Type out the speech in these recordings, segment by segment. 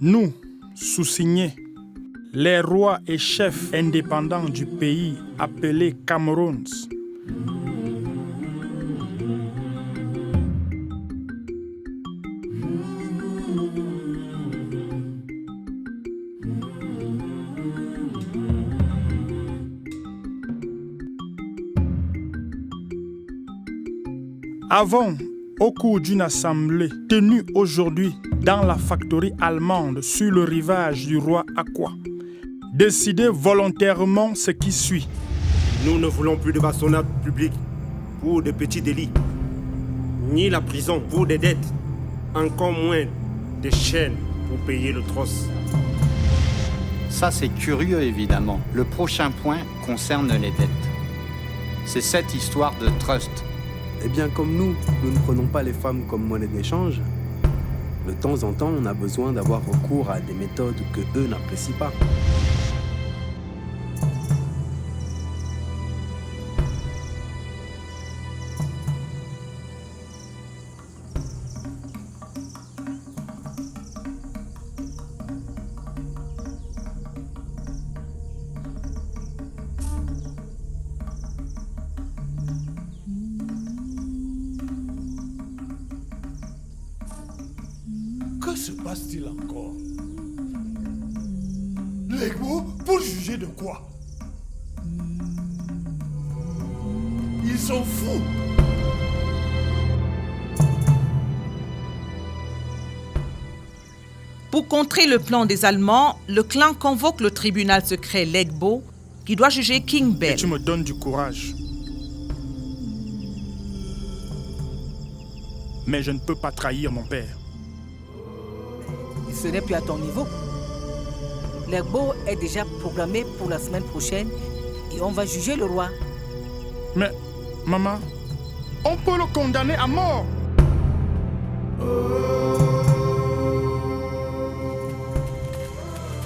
Nous, sous-signés, les rois et chefs indépendants du pays appelé Cameroun, avons, au cours d'une assemblée tenue aujourd'hui dans la factory allemande sur le rivage du roi Aqua, décidé volontairement ce qui suit. Nous ne voulons plus de bastonnade publique pour de petits délits, ni la prison pour des dettes, encore moins des chaînes pour payer le trosse. Ça, c'est curieux, évidemment. Le prochain point concerne les dettes. C'est cette histoire de trust. Eh bien, comme nous ne prenons pas les femmes comme monnaie d'échange, de temps en temps, on a besoin d'avoir recours à des méthodes que eux n'apprécient pas. Que se passe-t-il encore? Legbo, pour juger de quoi? Ils sont fous! Pour contrer le plan des Allemands, le clan convoque le tribunal secret Legbo qui doit juger King Bell. Et tu me donnes du courage. Mais je ne peux pas trahir mon père. Ce n'est plus à ton niveau. Legbo est déjà programmé pour la semaine prochaine et on va juger le roi. Mais, maman, on peut le condamner à mort.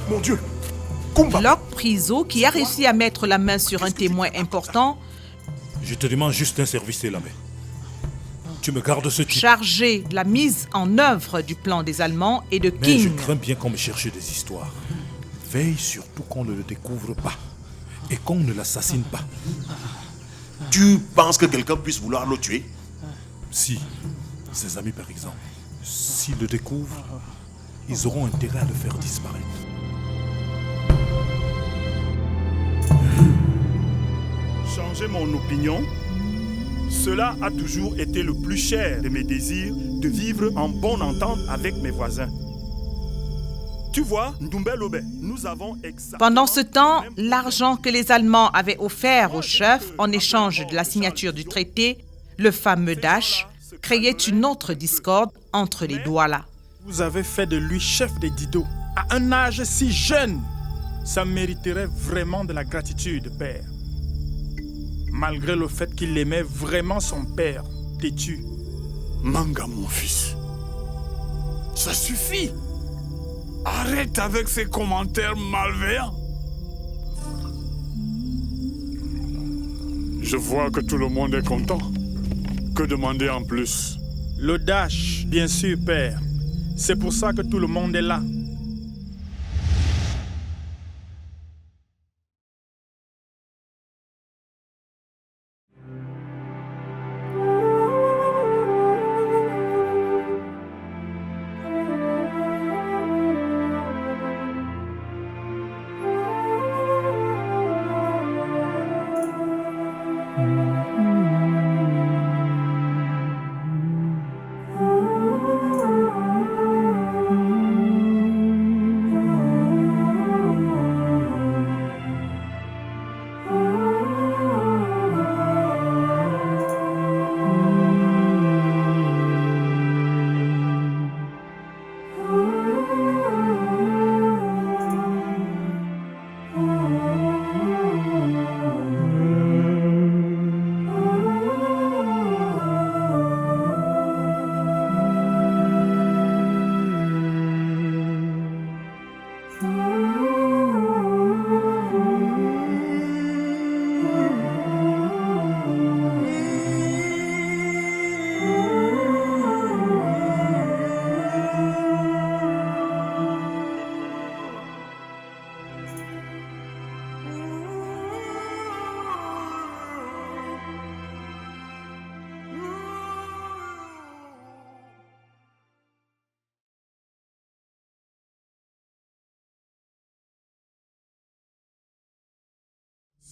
Mon Dieu! Kumba! Locke Priso, qui a réussi à mettre la main sur un témoin important, Je te demande juste un service, Elamé. Tu me gardes ce type. chargé de la mise en œuvre du plan des Allemands et de Mais je King. crains bien qu'on me cherche des histoires. Veille surtout qu'on ne le découvre pas et qu'on ne l'assassine pas. Tu penses que quelqu'un puisse vouloir le tuer? Si, ses amis par exemple, s'ils le découvrent, ils auront intérêt à le faire disparaître. Changer mon opinion, cela a toujours été le plus cher de mes désirs de vivre en bonne entente avec mes voisins. Tu vois, Ndoumbé-Lobé, nous avons exactement... Pendant ce temps, l'argent que les Allemands avaient offert au chef en échange de la signature du traité, le fameux Dash, créait une autre discorde entre les Douala. Vous avez fait de lui chef des Dido à un âge si jeune. Ça mériterait vraiment de la gratitude, père. Malgré le fait qu'il aimait vraiment son père, têtu. Manga, mon fils. Ça suffit! Arrête avec ces commentaires malveillants. Je vois que tout le monde est content. Que demander en plus? Le Dash, bien sûr, père. C'est pour ça que tout le monde est là.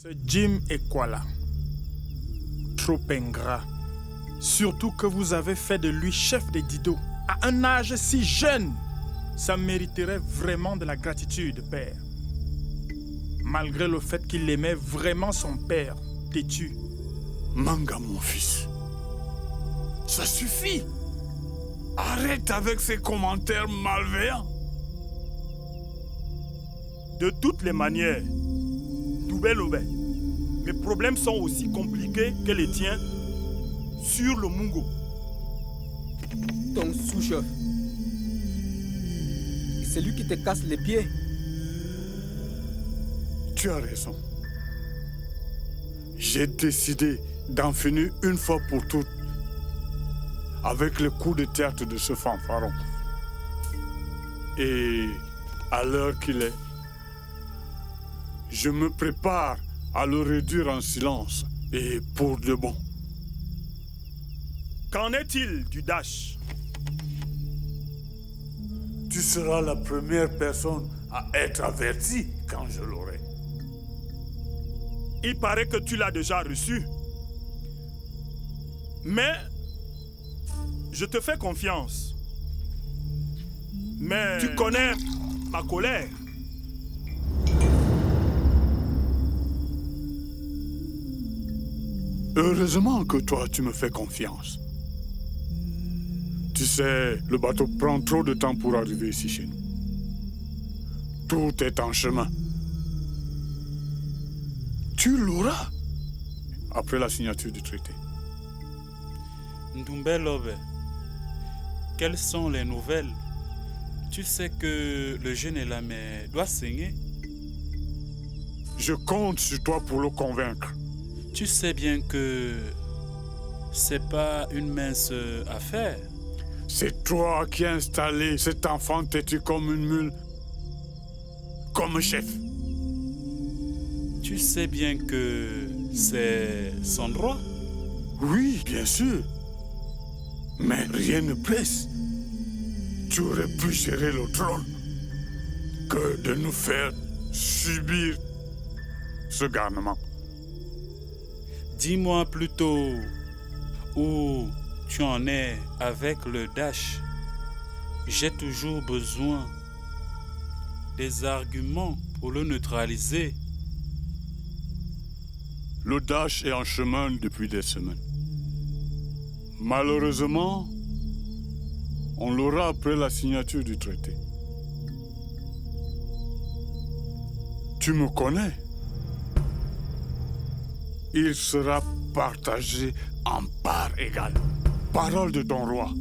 C'est Jim Ekwala. Trop ingrat. Surtout que vous avez fait de lui chef des Dido à un âge si jeune. Ça mériterait vraiment de la gratitude, père. Malgré le fait qu'il aimait vraiment son père, têtu. Manga, mon fils. Ça suffit. Arrête avec ces commentaires malveillants. De toutes les manières, Doumbé Lobé, mes problèmes sont aussi compliqués que les tiens sur le Mungo. Ton sous-chef. C'est lui qui te casse les pieds. Tu as raison. J'ai décidé d'en finir une fois pour toutes avec le coup de théâtre de ce fanfaron. Et à l'heure qu'il est, je me prépare à le réduire en silence et pour de bon. Qu'en est-il du Dash? Tu seras la première personne à être avertie quand je l'aurai. Il paraît que tu l'as déjà reçu. Mais je te fais confiance. Mais tu connais ma colère. Heureusement que toi, tu me fais confiance. Tu sais, le bateau prend trop de temps pour arriver ici chez nous. Tout est en chemin. Tu l'auras après la signature du traité. Doumbé Lobé, quelles sont les nouvelles? Tu sais que le jeune Elamé doit saigner. Je compte sur toi pour le convaincre. Tu sais bien que c'est pas une mince affaire. C'est toi qui as installé cet enfant têtu comme une mule, comme chef. Tu sais bien que c'est son droit. Oui, bien sûr. Mais rien ne presse. Tu aurais pu gérer le trône que de nous faire subir ce garnement. Dis-moi plutôt où tu en es avec le Dash. J'ai toujours besoin des arguments pour le neutraliser. Le Dash est en chemin depuis des semaines. Malheureusement, on l'aura après la signature du traité. Tu me connais. Il sera partagé en parts égales. Parole de ton roi.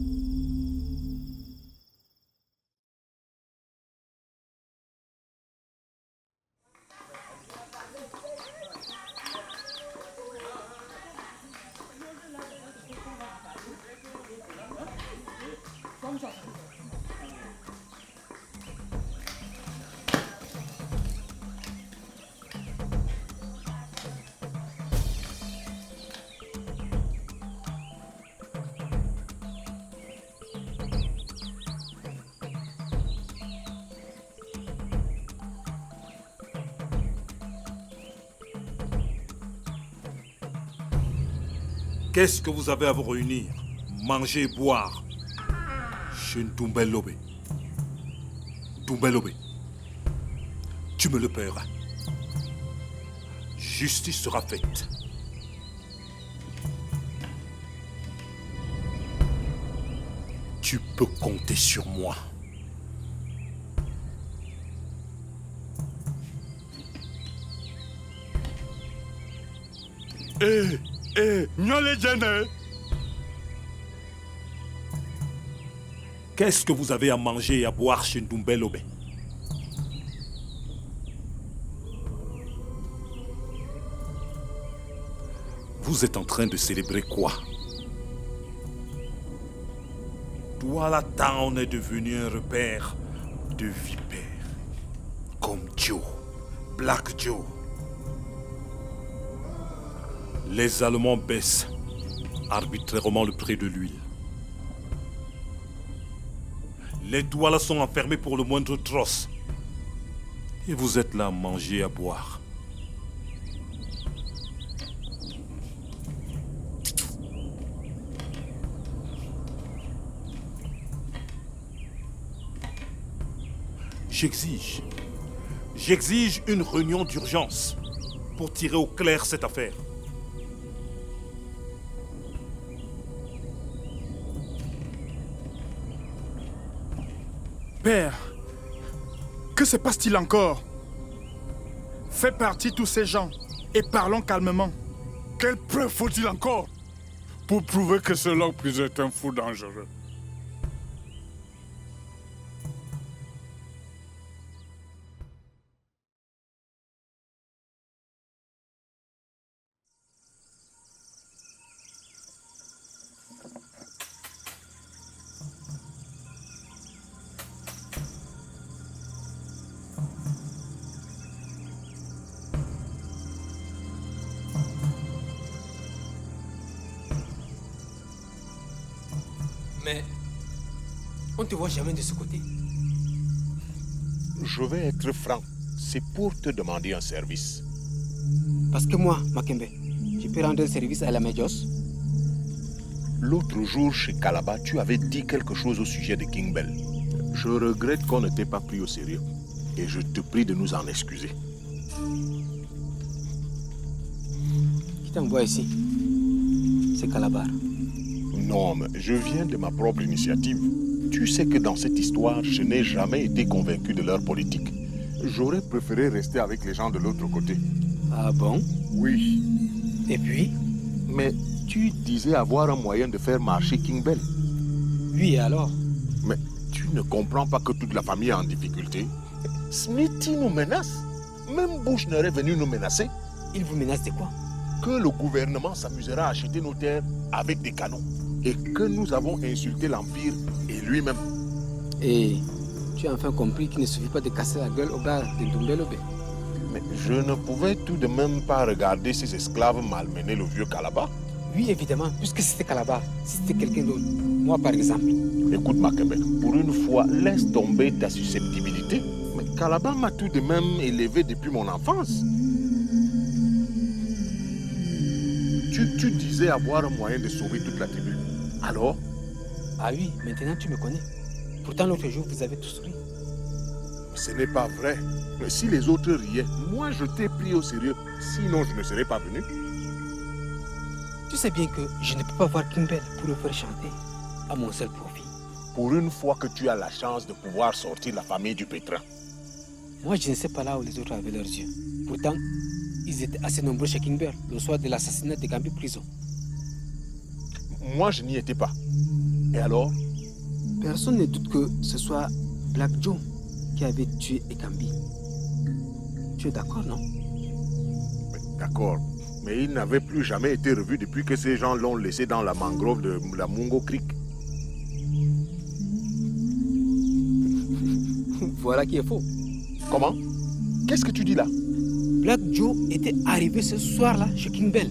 Qu'est-ce que vous avez à vous réunir? Manger et boire chez Doumbé Lobé. Doumbé Lobé, tu me le paieras. Justice sera faite. Tu peux compter sur moi. Qu'est-ce que vous avez à manger et à boire chez Doumbé Lobé? Vous êtes en train de célébrer quoi? Douala Town est devenu un repère de vipères. Comme Joe, Black Joe. Les Allemands baissent arbitrairement le prix de l'huile. Les Douala sont enfermés pour le moindre trosse. Et vous êtes là à manger et à boire. J'exige une réunion d'urgence pour tirer au clair cette affaire. Père, que se passe-t-il encore? Fais partie tous ces gens et parlons calmement. Quelle preuve faut-il encore pour prouver que ce Lockpiso est un fou dangereux? Mais on ne te voit jamais de ce côté. Je vais être franc. C'est pour te demander un service. Parce que moi, Makembe, je peux rendre service à la Médios. L'autre jour, chez Calabar, tu avais dit quelque chose au sujet de King Bell. Je regrette qu'on ne t'ait pas pris au sérieux. Et je te prie de nous en excuser. Qui t'envoie ici? C'est Calabar. Non, mais je viens de ma propre initiative. Tu sais que dans cette histoire, je n'ai jamais été convaincu de leur politique. J'aurais préféré rester avec les gens de l'autre côté. Ah bon? Oui. Et puis? Mais tu disais avoir un moyen de faire marcher King Bell. Oui, alors? Mais tu ne comprends pas que toute la famille est en difficulté? Smithy nous menace. Même Bush n'aurait venu nous menacer. Il vous menace de quoi? Que le gouvernement s'amusera à acheter nos terres avec des canons. Et que nous avons insulté l'Empire et lui-même. Et tu as enfin compris qu'il ne suffit pas de casser la gueule au gars de Ndumbelobe. Mais je ne pouvais tout de même pas regarder ces esclaves malmener le vieux Calabar. Oui, évidemment, puisque c'était Calabar, si c'était quelqu'un d'autre. Moi, par exemple. Écoute, Makembe, pour une fois, laisse tomber ta susceptibilité. Mais Calabar m'a tout de même élevé depuis mon enfance. Tu disais avoir un moyen de sauver toute la tribu. Alors? Ah oui, maintenant tu me connais. Pourtant, l'autre jour, vous avez tous ri. Ce n'est pas vrai. Mais si les autres riaient, moi je t'ai pris au sérieux. Sinon, je ne serais pas venu. Tu sais bien que je ne peux pas voir Kimbell pour le faire chanter à mon seul profit. Pour une fois que tu as la chance de pouvoir sortir la famille du pétrin. Moi, je ne sais pas là où les autres avaient leurs yeux. Pourtant, ils étaient assez nombreux chez Kimbell le soir de l'assassinat de Gambi Prison. Moi, je n'y étais pas. Et alors? Personne ne doute que ce soit Black Joe qui avait tué Ekambi. Tu es d'accord, non? D'accord. Mais il n'avait plus jamais été revu depuis que ces gens l'ont laissé dans la mangrove de la Mungo Creek. Voilà qui est faux. Comment? Qu'est-ce que tu dis là? Black Joe était arrivé ce soir-là chez Kimbell.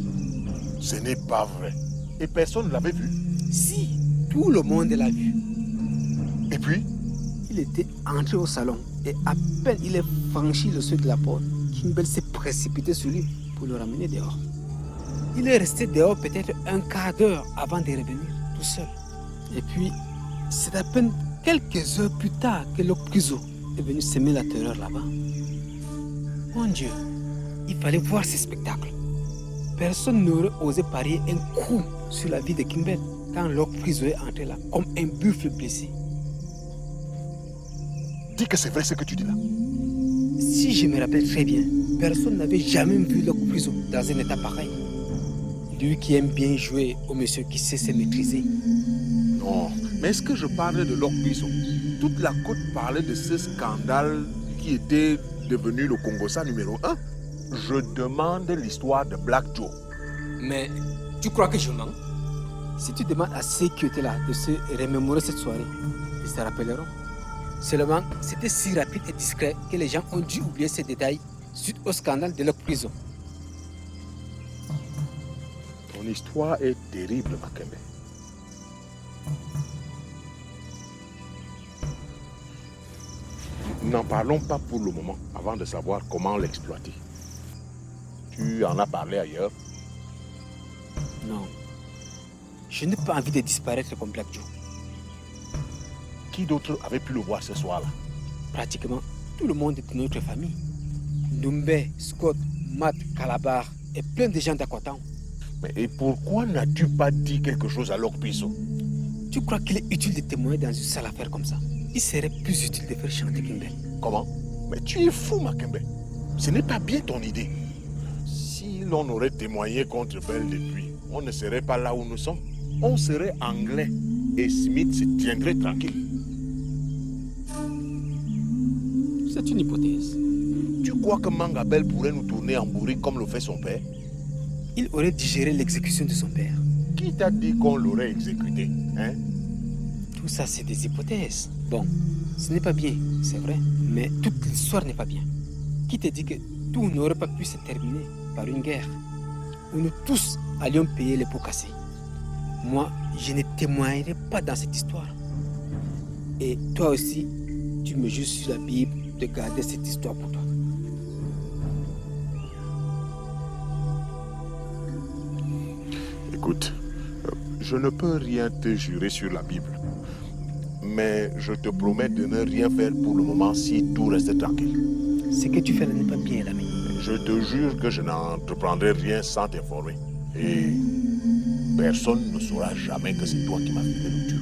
Ce n'est pas vrai. Et personne ne l'avait vu? Si, tout le monde l'a vu. Et puis? Il était entré au salon et à peine il est franchi le seuil de la porte, Kimbell s'est précipité sur lui pour le ramener dehors. Il est resté dehors peut-être un quart d'heure avant de revenir tout seul. Et puis, c'est à peine quelques heures plus tard que Lockpiso est venu semer la terreur là-bas. Mon Dieu, il fallait voir ce spectacle. Personne n'aurait osé parier un coup sur la vie de Kimbell quand Lockpiso est entré là, comme un buffle blessé. Dis que c'est vrai ce que tu dis là. Si je me rappelle très bien, personne n'avait jamais vu Lockpiso dans un état pareil. Lui qui aime bien jouer au monsieur qui sait se maîtriser. Non, mais est-ce que je parlais de Lockpiso? Toute la côte parlait de ce scandale qui était devenu le Congossa numéro 1. Je demande l'histoire de Black Joe. Mais tu crois que je mens? Si tu demandes à ceux qui étaient là de se remémorer cette soirée, ils se rappelleront. Seulement, c'était si rapide et discret que les gens ont dû oublier ces détails suite au scandale de Lockpiso. Ton histoire est terrible, Makembe. N'en parlons pas pour le moment, avant de savoir comment l'exploiter. Tu en as parlé ailleurs? Non. Je n'ai pas envie de disparaître comme Black Joe. Qui d'autre avait pu le voir ce soir-là? pratiquement tout le monde de notre famille. Doumbé, Scott, Matt, Calabar et plein de gens d'Aquatan. Mais et pourquoi n'as-tu pas dit quelque chose à Lokpiso? Tu crois qu'il est utile de témoigner dans une sale affaire comme ça? Il serait plus utile de faire chanter Kimbel. Comment? Mais tu es fou, Makembe. Ce n'est pas bien ton idée. Si l'on aurait témoigné contre Bell depuis, on ne serait pas là où nous sommes. On serait anglais et Smith se tiendrait tranquille. C'est une hypothèse. Tu crois que Mangabel pourrait nous tourner en bourrique comme le fait son père? Il aurait digéré l'exécution de son père. Qui t'a dit qu'on l'aurait exécuté, hein? Tout ça, c'est des hypothèses. Bon, ce n'est pas bien, c'est vrai, mais toute l'histoire n'est pas bien. Qui te dit que tout n'aurait pas pu se terminer par une guerre où nous tous allions payer les pots cassés? Moi, je ne témoignerai pas dans cette histoire. Et toi aussi, tu me jures sur la Bible de garder cette histoire pour toi. Écoute, je ne peux rien te jurer sur la Bible. Mais je te promets de ne rien faire pour le moment si tout reste tranquille. Ce que tu fais n'est pas bien, l'ami. Je te jure que je n'entreprendrai rien sans t'informer. Et personne ne saura jamais que c'est toi qui m'as filé le tuyau.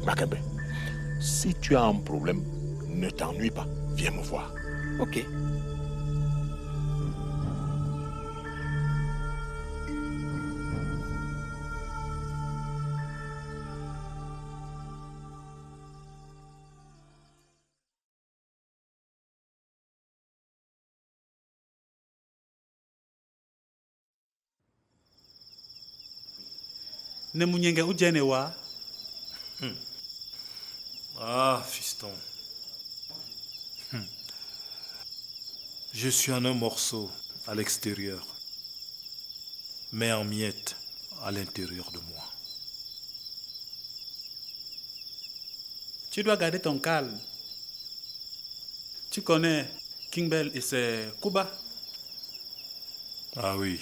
Makembe, si tu as un problème, ne t'ennuie pas. Viens me voir. Ok. Nemunyenge ujene wa. Ah, fiston. Je suis en un morceau à l'extérieur, mais en miettes à l'intérieur de moi. Tu dois garder ton calme. Tu connais Kimbel et ses Kuba? Ah oui.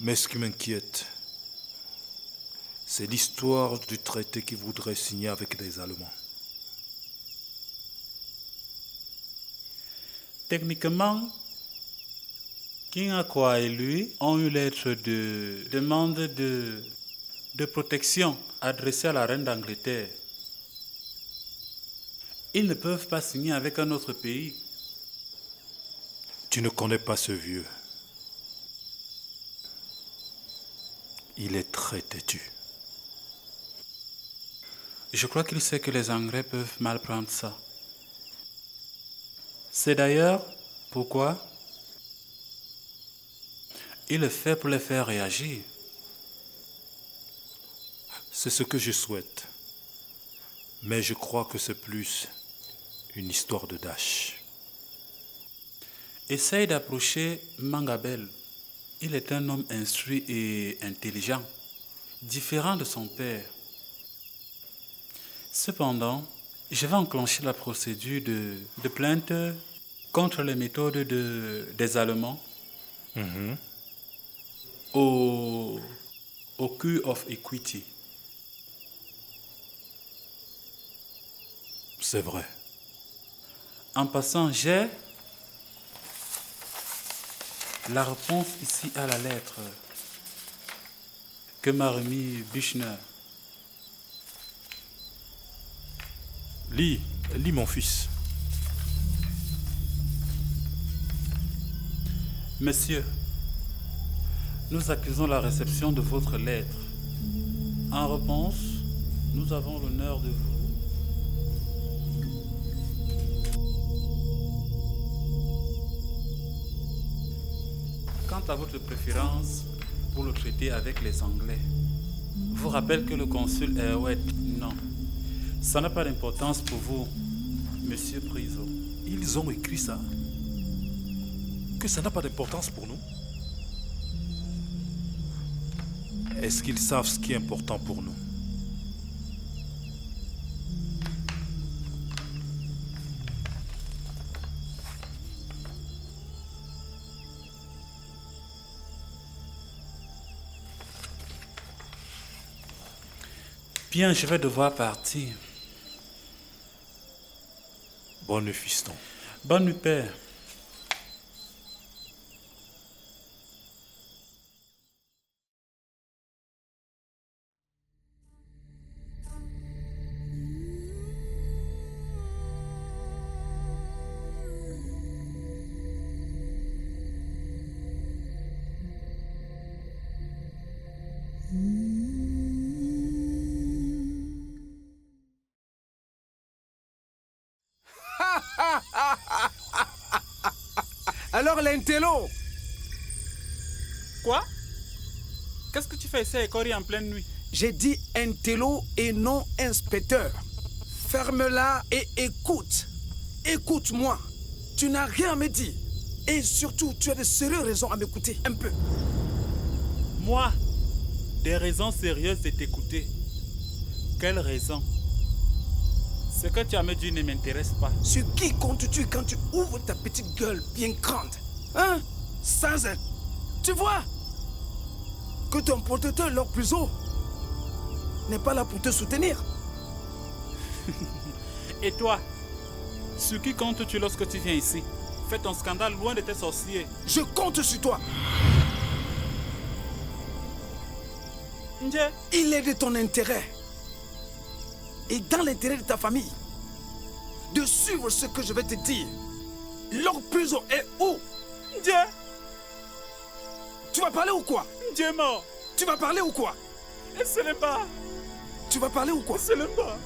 Mais ce qui m'inquiète, c'est l'histoire du traité qu'ils voudraient signer avec des Allemands. Techniquement, King Akwa et lui ont eu lettre de demande de protection adressée à la reine d'Angleterre. Ils ne peuvent pas signer avec un autre pays. Tu ne connais pas ce vieux. Il est très têtu. Je crois qu'il sait que les Anglais peuvent mal prendre ça. C'est d'ailleurs pourquoi il le fait pour les faire réagir. C'est ce que je souhaite. Mais je crois que c'est plus une histoire de Dash. Essaye d'approcher Mangabel. Il est un homme instruit et intelligent, différent de son père. Cependant, je vais enclencher la procédure de plainte contre les méthodes des Allemands au Court of Equity. C'est vrai. En passant, j'ai la réponse ici à la lettre que m'a remis Büchner. Lis mon fils. Monsieur, nous accusons la réception de votre lettre. En réponse, nous avons l'honneur de vous. Quant à votre préférence pour le traité avec les Anglais, vous rappelle que le consul Herwet, non. Ça n'a pas d'importance pour vous, Monsieur Priso. Ils ont écrit ça. Que ça n'a pas d'importance pour nous. Est-ce qu'ils savent ce qui est important pour nous? Bien, je vais devoir partir. Bonne nuit, fiston. Bonne nuit, père. Alors l'intello. Quoi? Qu'est-ce que tu fais ici, Corey, en pleine nuit? J'ai dit intello et non inspecteur. Ferme-la et écoute. Écoute-moi. Tu n'as rien à me dire. Et surtout, tu as de sérieuses raisons à m'écouter un peu. Moi, des raisons sérieuses de t'écouter. Quelles raisons? Ce que tu as me dit ne m'intéresse pas. Sur qui comptes-tu quand tu ouvres ta petite gueule bien grande? Hein? Sans elle. Tu vois que ton protecteur, Lord Pluseau, n'est pas là pour te soutenir. Et toi, sur qui comptes-tu lorsque tu viens ici? Fais ton scandale loin de tes sorciers. Je compte sur toi. Ndje. Il est de ton intérêt et dans l'intérêt de ta famille de suivre ce que je vais te dire. Lord Pluseau est où? Ndje. Tu vas parler ou quoi? Ndje mort. Tu vas parler ou quoi? Et c'est le bas. Tu vas parler ou quoi? C'est le bas.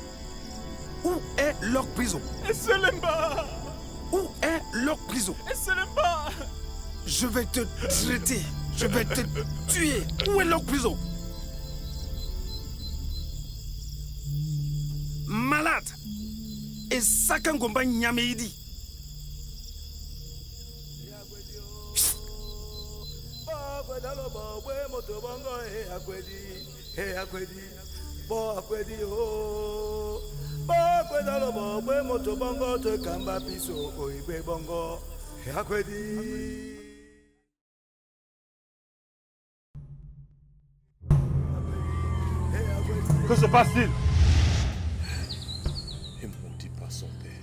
Où est Lord Pluseau? Et c'est le bas. Où est Lord Pluseau? Et c'est le bas. Je vais te traiter. Je vais te tuer. Où est Lord Pluseau? Malade. Et Sakangomba Nyameidi. Que se passe-t-il?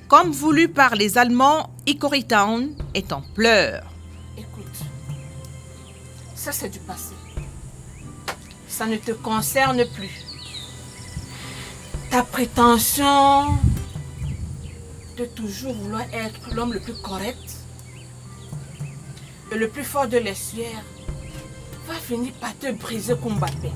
Comme voulu par les Allemands, Hickory Town est en pleurs. Écoute, ça c'est du passé. Ça ne te concerne plus. Ta prétention de toujours vouloir être l'homme le plus correct et le plus fort de l'estuaire va finir par te briser comme Mbappé.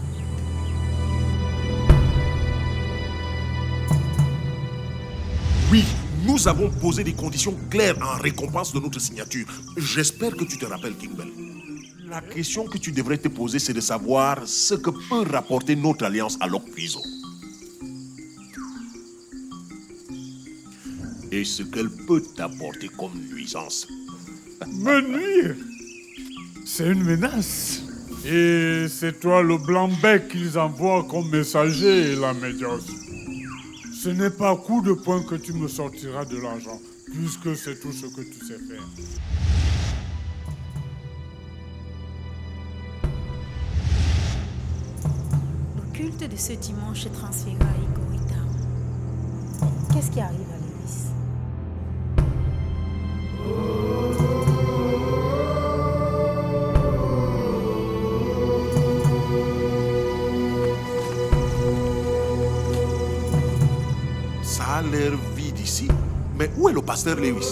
Oui, nous avons posé des conditions claires en récompense de notre signature. J'espère que tu te rappelles, Kimball. La question que tu devrais te poser, c'est de savoir ce que peut rapporter notre alliance à Lord Pluseau. Et ce qu'elle peut t'apporter comme nuisance. Me nuire? C'est une menace. Et c'est toi le blanc-bec qu'ils envoient comme messager, la médiose. Ce n'est pas à coup de poing que tu me sortiras de l'argent, puisque c'est tout ce que tu sais faire. Le culte de ce dimanche est transféré à Hickory Town. Qu'est-ce qui arrive à Lewis? Ça a l'air vide ici. Mais où est le pasteur Lewis?